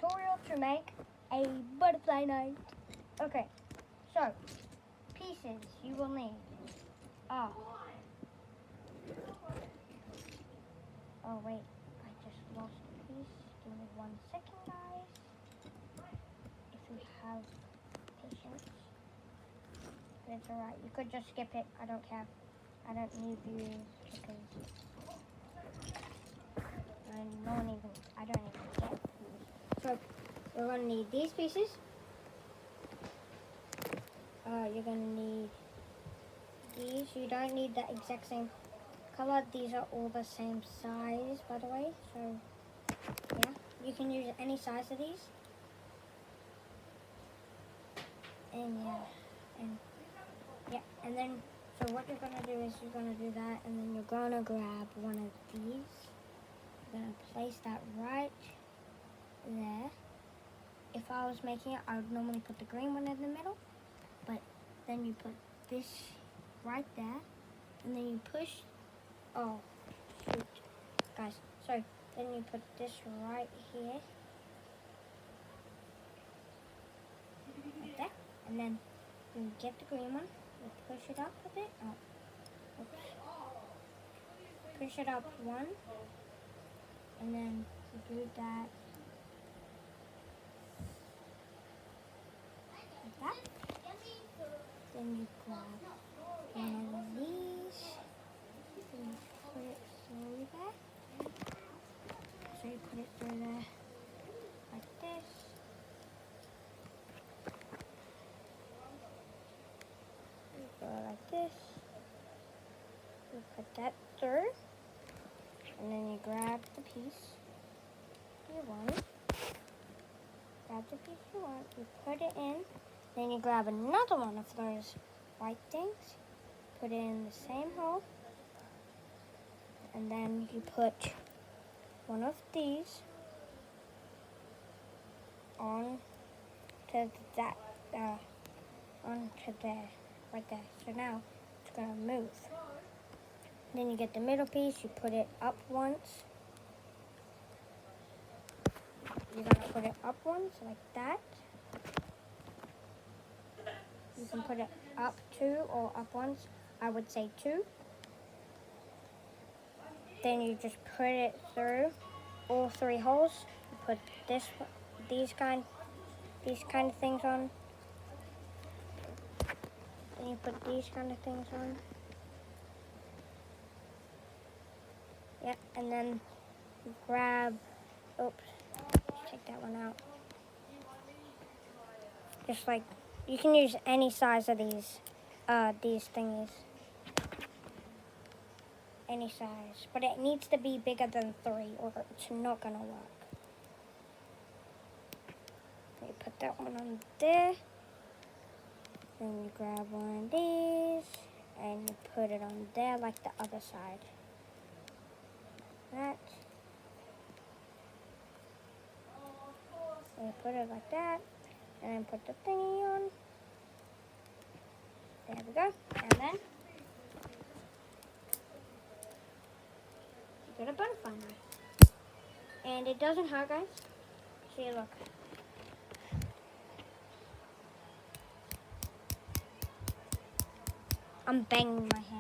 tutorial to make a butterfly knife. Okay, so pieces you will need are. Oh wait, I just lost a piece. Give me 1 second, guys. If you have patience, but it's alright. You could just skip it. I don't care. I don't need you because I don't even get views. So we're gonna need these pieces. You're gonna need these. You don't need the exact same color. These are all the same size, by the way. So yeah, you can use any size of these. And then so what you're gonna do is you're gonna do that, and then you're gonna grab one of these. You're gonna place that right there. If I was making it, I would normally put the green one in the middle, but then you put this right there, and then you push. Oh, shoot, guys. So then you put this right here, like that, and then you get the green one. You push it up a bit. Oh, oops. Push it up one, and then you do that. Like that. Then you grab one of these, and you put it through there. So you put it through there like this. You go like this. You put that through, and then you grab the piece you want. Grab the piece you want. You put it in. Then you grab another one of those white things. Put it in the same hole. And then you put one of these on to that, onto there, right there. So now it's gonna move. Then you get the middle piece, you put it up once. You're gonna put it up once like that. You can put it up two or up once. I would say two. Then you just put it through all three holes. You put these kind of things on. Then you put these kind of things on. Yeah, and then you grab. Oops, take that one out. Just like you can use any size of these thingies. Any size, but it needs to be bigger than 3 or it's not gonna work. You put that one on there, then you grab one of these and you put it on there like the other side. That. And you put it like that, and then put the thingy on. There we go, and then you get a butterfly knife. And it doesn't hurt, guys. See, look. I'm banging my hand.